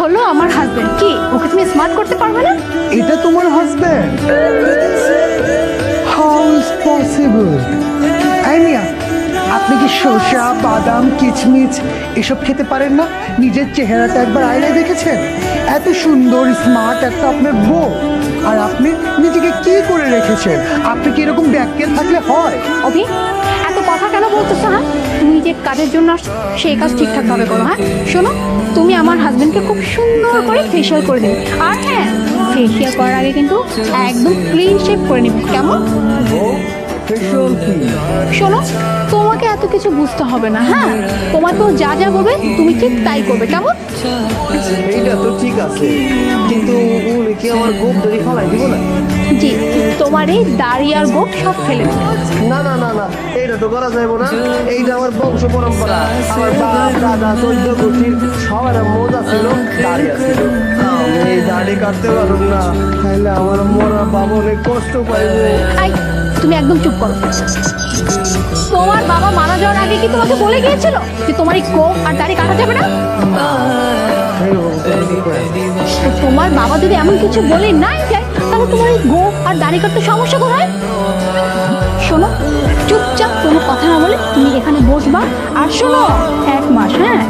হলো আমার হাজবেন্ড। কি ওকে তুমি স্মার্ট করতে পারবে না? এটা তোমার হাজবেন্ড? How is possible? আইনিয়া, আপনি কি শসা, বাদাম, কিচমিচ এসব খেতে পারেন না? নিজের চেহারাটা একবার আয়নায় দেখেছেন? এত সুন্দর স্মার্ট একটা আপনার বউ, আর আপনি নিজেকে কি করে রেখেছেন? আপনি কি এরকম ব্যাককেল থাকলে হয়? অভি, এত কথা কেন বলতেছো? হ্যাঁ, তুমি যে কাজের জন্য আসছো সেই কাজ ঠিকঠাক ভাবে করো। হ্যাঁ শোনো, তুমি আমার হাজবেন্ডকে খুব সুন্দর করে ফেশিয়াল করে দেবে। আর হ্যাঁ, ফেশিয়াল করার আগে কিন্তু একদম ক্লিন শেভ করে নিবে, কেমন? শোনো, তোমাকে এত কিছু বুঝতে হবে না। হ্যাঁ, তোমাকে ও যা যা বলবে তুমি ঠিক তাই করবে, কেমন? এইটা তো ঠিক আছে, কিন্তু উনি কি আমার গোপ দাড়ি ফালাই দিব না? জি, তোমার এই দাড়ি আর গোপ সব ফেলে দেবে। না না না না, এইটা তো করা যাইব না। এইটা আমার বংশ পরম্পরা। আমার বাপ দাদা 14 গোষ্ঠীর সবার মোজা ছিল, দাড়ি আছিল। আমি এই দাড়ি কাটতে পারব না, তাইলে আমার মরা বাবা অনেক কষ্ট পাইবে। আই, তুমি একদম চুপ করো। তোমার বাবা মারা যাওয়ার আগে কি তোমাকে বলে গিয়েছিল যে তোমার এই গোপ আর দাড়ি কাটা যাবে না? তোমার বাবা যদি এমন কিছু বলে নাই যায়, তাহলে তোমার এই গোপ আর দাড়ি কাটতে সমস্যা কোথায়? শোনো, চুপচাপ কোনো কথা না বলে তুমি এখানে বসবা। আর শোনো, 1 মাস, হ্যাঁ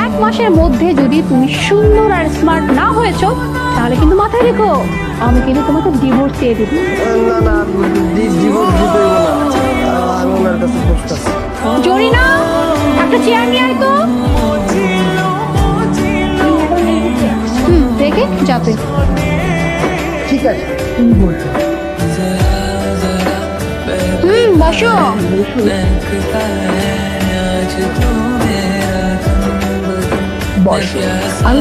1 মাসের মধ্যে যদি তুমি সুন্দর আর স্মার্ট না হয়েছো, তাহলে কিন্তু মাথায় রেখো আমি কিন্তু তোমাকে ডিভোর্স দিয়ে দেবো। না না, ডিভোর্স দিতে হইব না। আমি ওনার কাছে বসতেছি। জরিনা, একটা চেয়ার নিয়ে আয় তো। দেখে যাতে। ঠিক আছে, তুমি বলছো। বসো। বসো। আমি